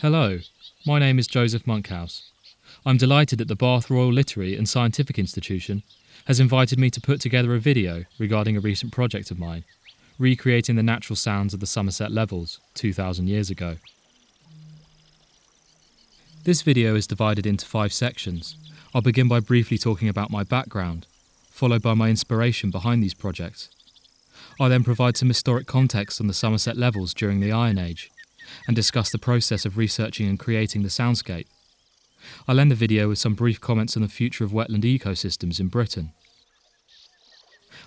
Hello, my name is Joseph Monkhouse. I'm delighted that the Bath Royal Literary and Scientific Institution has invited me to put together a video regarding a recent project of mine, recreating the natural sounds of the Somerset levels 2,000 years ago. This video is divided into 5 sections. I'll begin by briefly talking about my background, followed by my inspiration behind these projects. I'll then provide some historic context on the Somerset levels during the Iron Age, and discuss the process of researching and creating the soundscape. I'll end the video with some brief comments on the future of wetland ecosystems in Britain.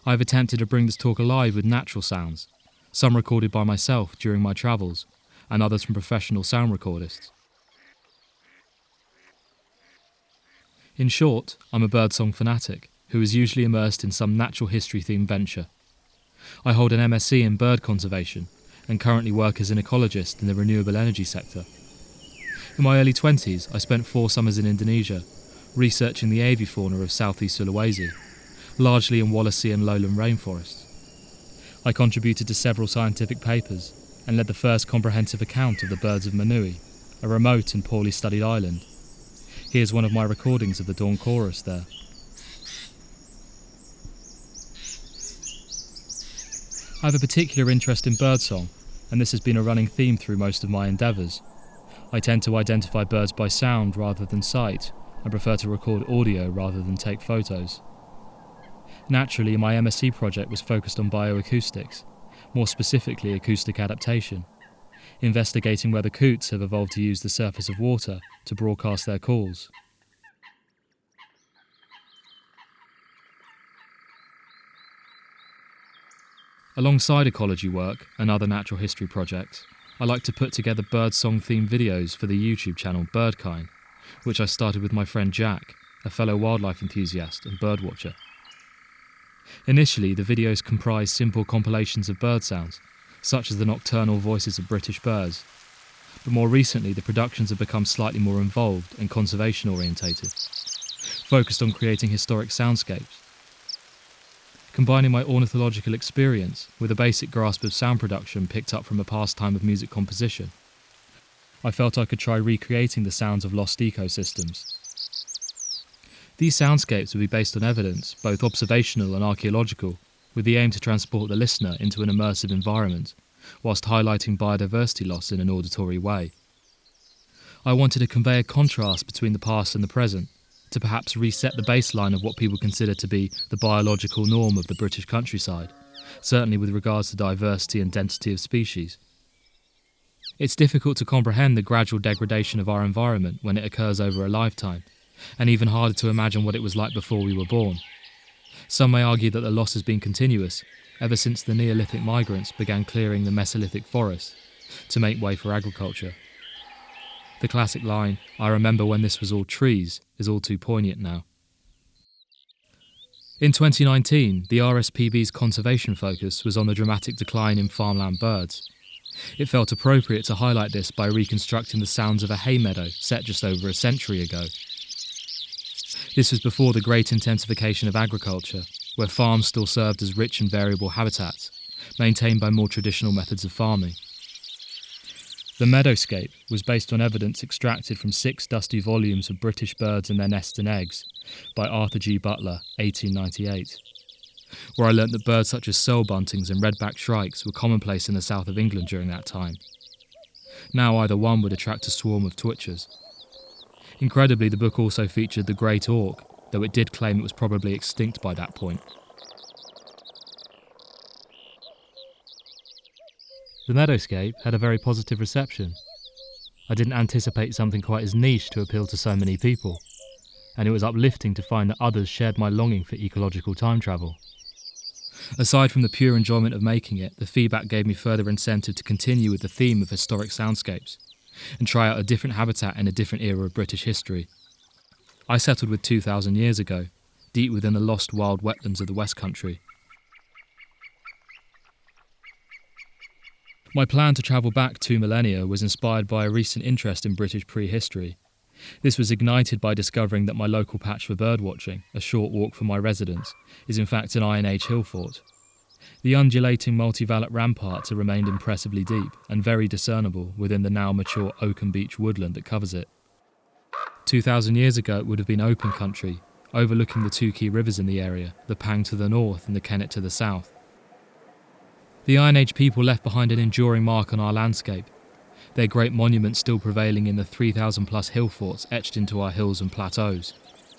I've attempted to bring this talk alive with natural sounds, some recorded by myself during my travels, and others from professional sound recordists. In short, I'm a birdsong fanatic who is usually immersed in some natural history-themed venture. I hold an MSc in bird conservation and currently work as an ecologist in the renewable energy sector. In my early 20s, I spent 4 summers in Indonesia, researching the avifauna of southeast Sulawesi, largely in Wallasey and lowland rainforests. I contributed to several scientific papers and led the first comprehensive account of the birds of Manui, a remote and poorly studied island. Here's one of my recordings of the dawn chorus there. I have a particular interest in birdsong, and this has been a running theme through most of my endeavours. I tend to identify birds by sound rather than sight, and prefer to record audio rather than take photos. Naturally, my MSc project was focused on bioacoustics, more specifically acoustic adaptation, investigating whether coots have evolved to use the surface of water to broadcast their calls. Alongside ecology work and other natural history projects, I like to put together birdsong-themed videos for the YouTube channel Birdkind, which I started with my friend Jack, a fellow wildlife enthusiast and birdwatcher. Initially, the videos comprised simple compilations of bird sounds, such as the nocturnal voices of British birds, but more recently the productions have become slightly more involved and conservation-orientated, focused on creating historic soundscapes. Combining my ornithological experience with a basic grasp of sound production picked up from a pastime of music composition, I felt I could try recreating the sounds of lost ecosystems. These soundscapes would be based on evidence, both observational and archaeological, with the aim to transport the listener into an immersive environment, whilst highlighting biodiversity loss in an auditory way. I wanted to convey a contrast between the past and the present, to perhaps reset the baseline of what people consider to be the biological norm of the British countryside, certainly with regards to diversity and density of species. It's difficult to comprehend the gradual degradation of our environment when it occurs over a lifetime, and even harder to imagine what it was like before we were born. Some may argue that the loss has been continuous, ever since the Neolithic migrants began clearing the Mesolithic forests to make way for agriculture. The classic line, "I remember when this was all trees," is all too poignant now. In 2019, the RSPB's conservation focus was on the dramatic decline in farmland birds. It felt appropriate to highlight this by reconstructing the sounds of a hay meadow set just over a century ago. This was before the great intensification of agriculture, where farms still served as rich and variable habitats, maintained by more traditional methods of farming. The meadowscape was based on evidence extracted from 6 dusty volumes of British Birds and Their Nests and Eggs by Arthur G. Butler, 1898, where I learnt that birds such as sow buntings and red-backed shrikes were commonplace in the south of England during that time. Now either one would attract a swarm of twitchers. Incredibly, the book also featured the great auk, though it did claim it was probably extinct by that point. The meadowscape had a very positive reception. I didn't anticipate something quite as niche to appeal to so many people, and it was uplifting to find that others shared my longing for ecological time travel. Aside from the pure enjoyment of making it, the feedback gave me further incentive to continue with the theme of historic soundscapes, and try out a different habitat in a different era of British history. I settled with 2,000 years ago, deep within the lost wild wetlands of the West Country. My plan to travel back 2 millennia was inspired by a recent interest in British prehistory. This was ignited by discovering that my local patch for birdwatching, a short walk from my residence, is in fact an Iron Age hill fort. The undulating multivalent ramparts have remained impressively deep and very discernible within the now mature oaken beech woodland that covers it. 2,000 years ago it would have been open country, overlooking the two key rivers in the area, the Pang to the north and the Kennet to the south. The Iron Age people left behind an enduring mark on our landscape, their great monuments still prevailing in the 3,000 plus hill forts etched into our hills and plateaus.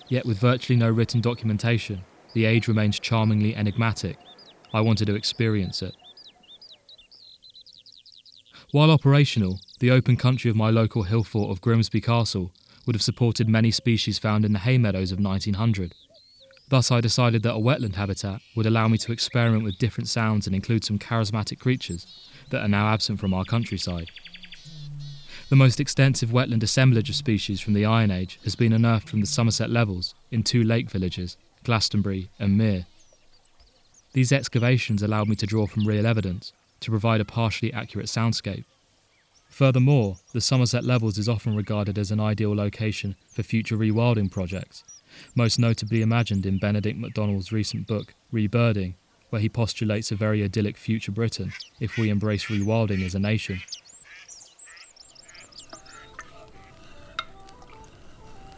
Yet with virtually no written documentation, the age remains charmingly enigmatic. I wanted to experience it. While operational, the open country of my local hill fort of Grimsby Castle would have supported many species found in the hay meadows of 1900. Thus I decided that a wetland habitat would allow me to experiment with different sounds and include some charismatic creatures that are now absent from our countryside. The most extensive wetland assemblage of species from the Iron Age has been unearthed from the Somerset levels in two lake villages, Glastonbury and Mere. These excavations allowed me to draw from real evidence to provide a partially accurate soundscape. Furthermore, the Somerset levels is often regarded as an ideal location for future rewilding projects, most notably imagined in Benedict MacDonald's recent book, Rebirding, where he postulates a very idyllic future Britain if we embrace rewilding as a nation.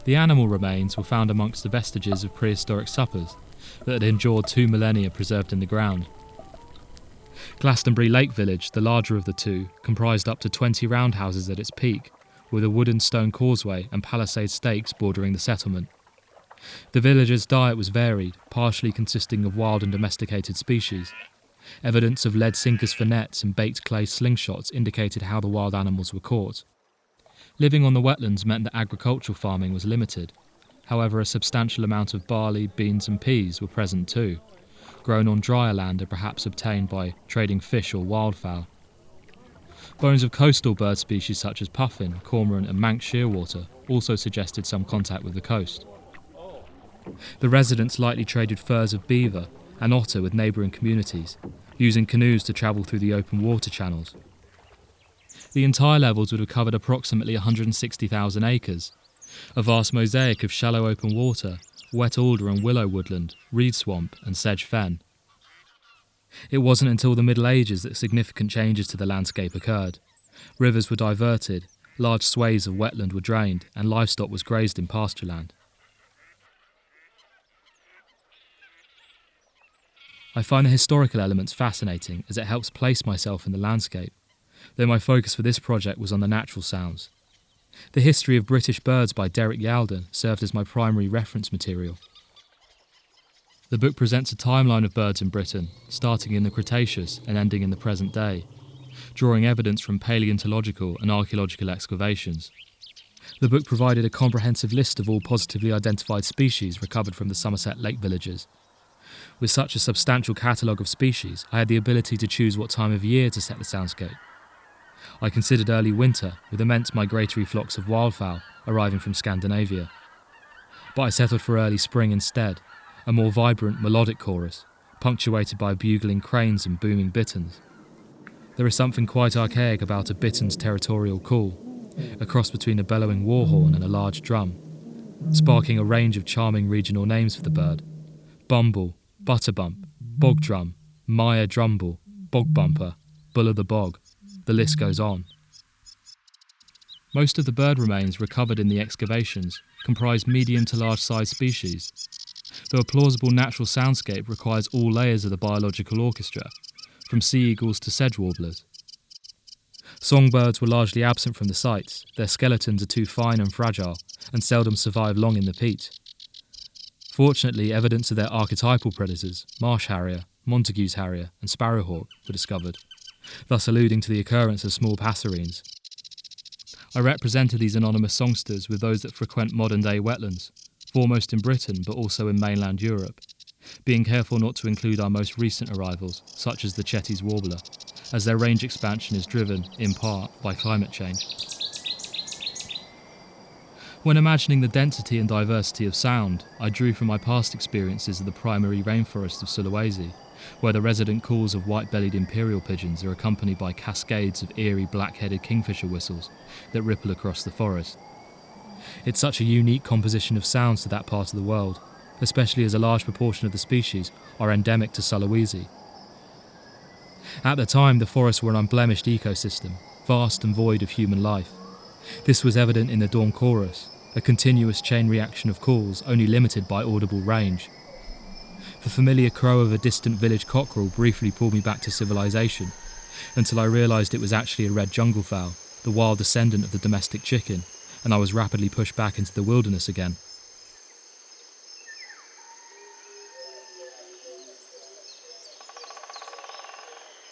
The animal remains were found amongst the vestiges of prehistoric suppers that had endured 2 millennia preserved in the ground. Glastonbury Lake Village, the larger of the two, comprised up to 20 roundhouses at its peak, with a wooden stone causeway and palisade stakes bordering the settlement. The villagers' diet was varied, partially consisting of wild and domesticated species. Evidence of lead sinkers for nets and baked clay slingshots indicated how the wild animals were caught. Living on the wetlands meant that agricultural farming was limited. However, a substantial amount of barley, beans and peas were present too, grown on drier land and perhaps obtained by trading fish or wildfowl. Bones of coastal bird species such as puffin, cormorant and Manx shearwater also suggested some contact with the coast. The residents likely traded furs of beaver and otter with neighbouring communities, using canoes to travel through the open water channels. The entire levels would have covered approximately 160,000 acres, a vast mosaic of shallow open water, wet alder and willow woodland, reed swamp and sedge fen. It wasn't until the Middle Ages that significant changes to the landscape occurred. Rivers were diverted, large swathes of wetland were drained and livestock was grazed in pasture land. I find the historical elements fascinating as it helps place myself in the landscape, though my focus for this project was on the natural sounds. The History of British Birds by Derek Yalden served as my primary reference material. The book presents a timeline of birds in Britain, starting in the Cretaceous and ending in the present day, drawing evidence from paleontological and archaeological excavations. The book provided a comprehensive list of all positively identified species recovered from the Somerset Lake villages. With such a substantial catalogue of species, I had the ability to choose what time of year to set the soundscape. I considered early winter, with immense migratory flocks of wildfowl arriving from Scandinavia. But I settled for early spring instead, a more vibrant melodic chorus, punctuated by bugling cranes and booming bitterns. There is something quite archaic about a bittern's territorial call, a cross between a bellowing war horn and a large drum, sparking a range of charming regional names for the bird: bumble, butterbump, bog drum, Maya drumble, bog bumper, bull of the bog. The list goes on. Most of the bird remains recovered in the excavations comprise medium to large size species, though a plausible natural soundscape requires all layers of the biological orchestra, from sea eagles to sedge warblers. Songbirds were largely absent from the sites. Their skeletons are too fine and fragile and seldom survive long in the peat. Fortunately, evidence of their archetypal predators, marsh harrier, Montague's harrier and sparrowhawk, were discovered, thus alluding to the occurrence of small passerines. I represented these anonymous songsters with those that frequent modern-day wetlands, foremost in Britain but also in mainland Europe, being careful not to include our most recent arrivals, such as the Chetty's warbler, as their range expansion is driven, in part, by climate change. When imagining the density and diversity of sound, I drew from my past experiences of the primary rainforest of Sulawesi, where the resident calls of white-bellied imperial pigeons are accompanied by cascades of eerie black-headed kingfisher whistles that ripple across the forest. It's such a unique composition of sounds to that part of the world, especially as a large proportion of the species are endemic to Sulawesi. At the time, the forests were an unblemished ecosystem, vast and void of human life. This was evident in the dawn chorus, a continuous chain reaction of calls only limited by audible range. The familiar crow of a distant village cockerel briefly pulled me back to civilization, until I realised it was actually a red jungle fowl, the wild descendant of the domestic chicken, and I was rapidly pushed back into the wilderness again.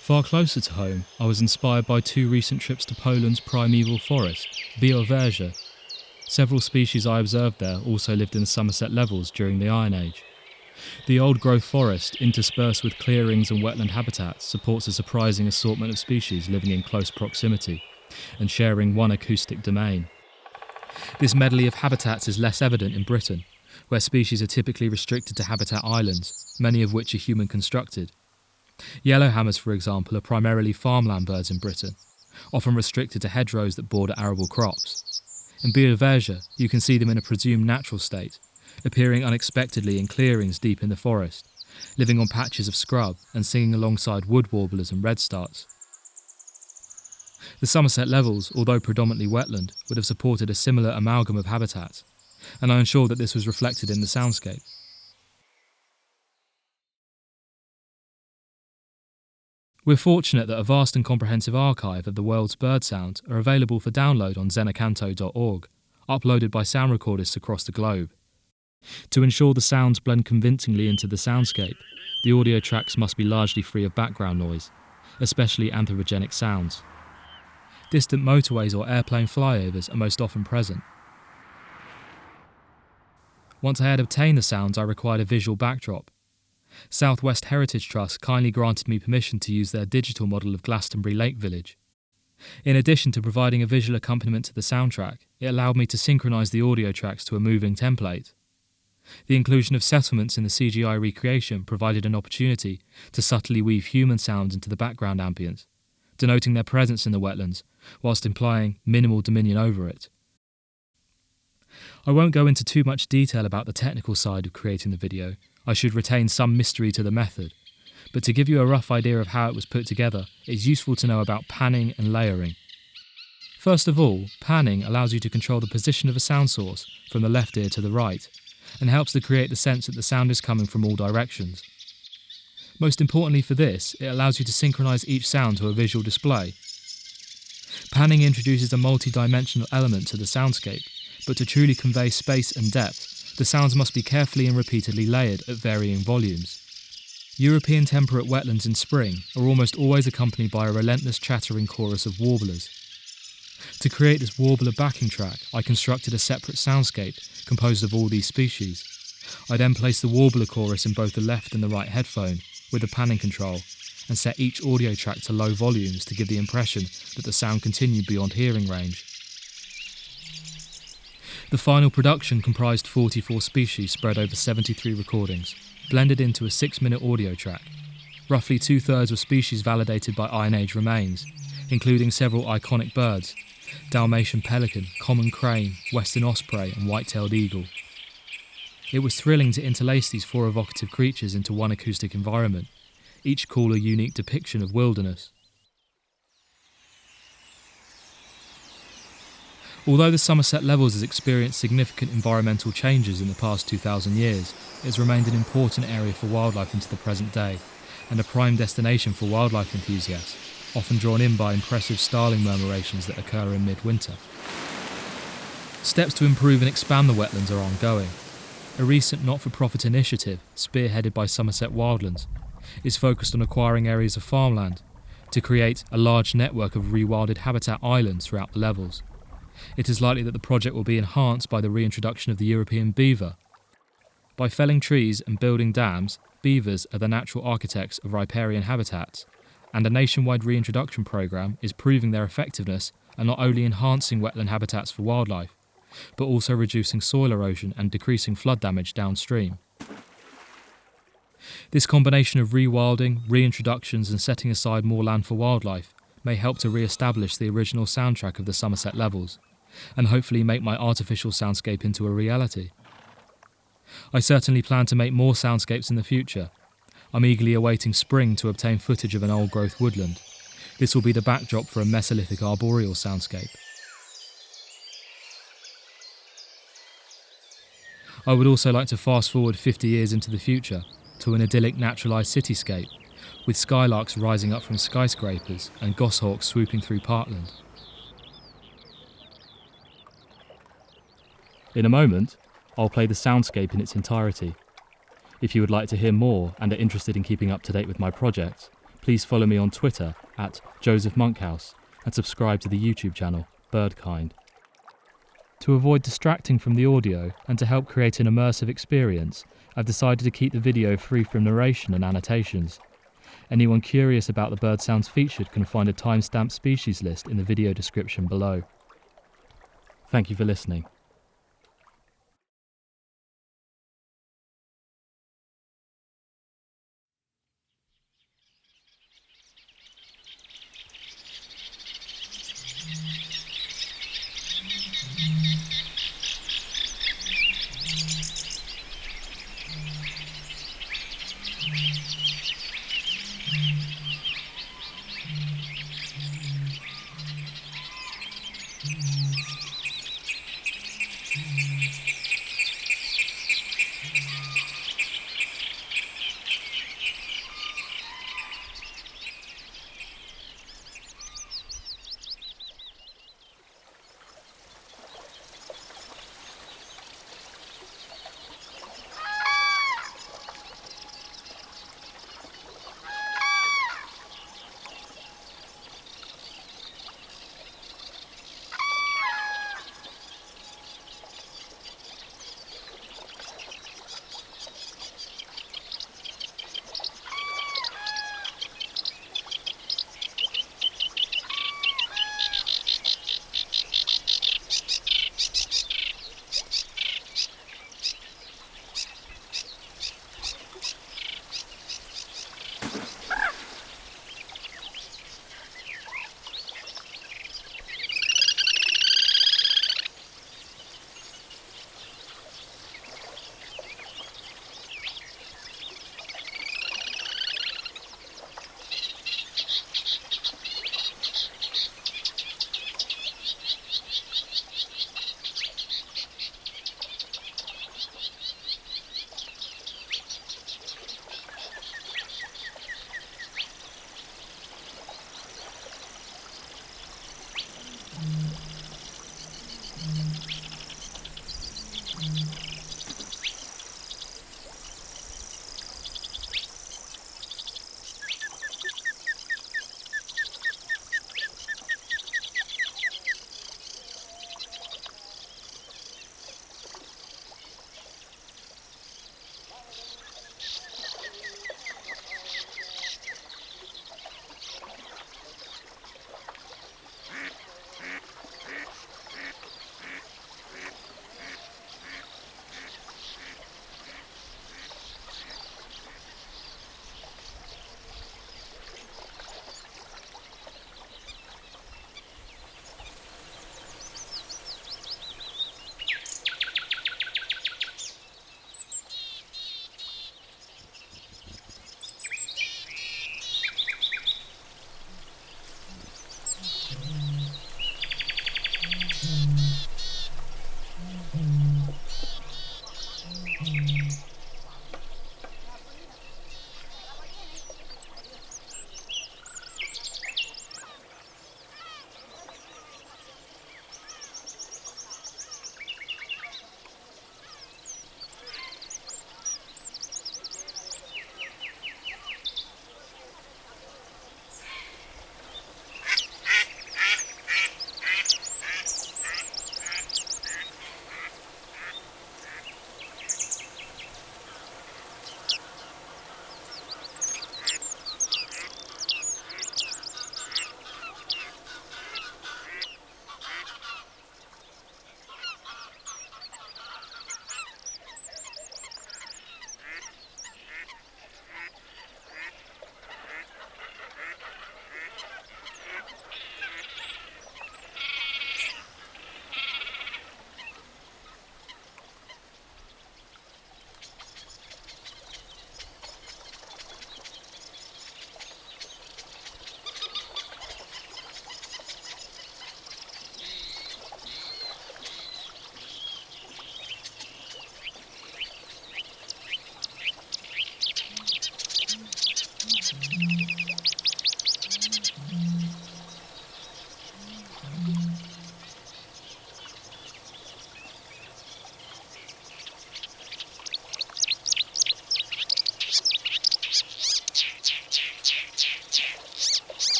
Far closer to home, I was inspired by 2 recent trips to Poland's primeval forest, Białowieża. Several species I observed there also lived in the Somerset levels during the Iron Age. The old-growth forest, interspersed with clearings and wetland habitats, supports a surprising assortment of species living in close proximity and sharing one acoustic domain. This medley of habitats is less evident in Britain, where species are typically restricted to habitat islands, many of which are human-constructed. Yellowhammers, for example, are primarily farmland birds in Britain, often restricted to hedgerows that border arable crops. In Białowieża, you can see them in a presumed natural state, appearing unexpectedly in clearings deep in the forest, living on patches of scrub and singing alongside wood warblers and redstarts. The Somerset levels, although predominantly wetland, would have supported a similar amalgam of habitats, and I am sure that this was reflected in the soundscape. We're fortunate that a vast and comprehensive archive of the world's bird sounds are available for download on zenacanto.org, uploaded by sound recordists across the globe. To ensure the sounds blend convincingly into the soundscape, the audio tracks must be largely free of background noise, especially anthropogenic sounds. Distant motorways or airplane flyovers are most often present. Once I had obtained the sounds, I required a visual backdrop. Southwest Heritage Trust kindly granted me permission to use their digital model of Glastonbury Lake Village. In addition to providing a visual accompaniment to the soundtrack, it allowed me to synchronise the audio tracks to a moving template. The inclusion of settlements in the CGI recreation provided an opportunity to subtly weave human sounds into the background ambience, denoting their presence in the wetlands, whilst implying minimal dominion over it. I won't go into too much detail about the technical side of creating the video. I should retain some mystery to the method, but to give you a rough idea of how it was put together, it's useful to know about panning and layering. First of all, panning allows you to control the position of a sound source from the left ear to the right, and helps to create the sense that the sound is coming from all directions. Most importantly for this, it allows you to synchronise each sound to a visual display. Panning introduces a multi-dimensional element to the soundscape, but to truly convey space and depth, the sounds must be carefully and repeatedly layered at varying volumes. European temperate wetlands in spring are almost always accompanied by a relentless chattering chorus of warblers. To create this warbler backing track, I constructed a separate soundscape composed of all these species. I then placed the warbler chorus in both the left and the right headphone with the panning control, and set each audio track to low volumes to give the impression that the sound continued beyond hearing range. The final production comprised 44 species spread over 73 recordings, blended into a 6-minute audio track. Roughly 2/3 were species validated by Iron Age remains, including several iconic birds: Dalmatian pelican, common crane, western osprey and white-tailed eagle. It was thrilling to interlace these 4 evocative creatures into one acoustic environment, each call a unique depiction of wilderness. Although the Somerset levels has experienced significant environmental changes in the past 2,000 years, it has remained an important area for wildlife into the present day, and a prime destination for wildlife enthusiasts, often drawn in by impressive starling murmurations that occur in midwinter. Steps to improve and expand the wetlands are ongoing. A recent not-for-profit initiative, spearheaded by Somerset Wildlands, is focused on acquiring areas of farmland to create a large network of rewilded habitat islands throughout the levels. It is likely that the project will be enhanced by the reintroduction of the European beaver. By felling trees and building dams, beavers are the natural architects of riparian habitats, and a nationwide reintroduction programme is proving their effectiveness and not only enhancing wetland habitats for wildlife, but also reducing soil erosion and decreasing flood damage downstream. This combination of rewilding, reintroductions and setting aside more land for wildlife may help to re-establish the original soundtrack of the Somerset levels, and hopefully make my artificial soundscape into a reality. I certainly plan to make more soundscapes in the future. I'm eagerly awaiting spring to obtain footage of an old-growth woodland. This will be the backdrop for a Mesolithic arboreal soundscape. I would also like to fast forward 50 years into the future to an idyllic naturalised cityscape, with skylarks rising up from skyscrapers and goshawks swooping through parkland. In a moment, I'll play the soundscape in its entirety. If you would like to hear more and are interested in keeping up to date with my project, please follow me on Twitter @JosephMonkhouse and subscribe to the YouTube channel Birdkind. To avoid distracting from the audio and to help create an immersive experience, I've decided to keep the video free from narration and annotations. Anyone curious about the bird sounds featured can find a timestamp species list in the video description below. Thank you for listening.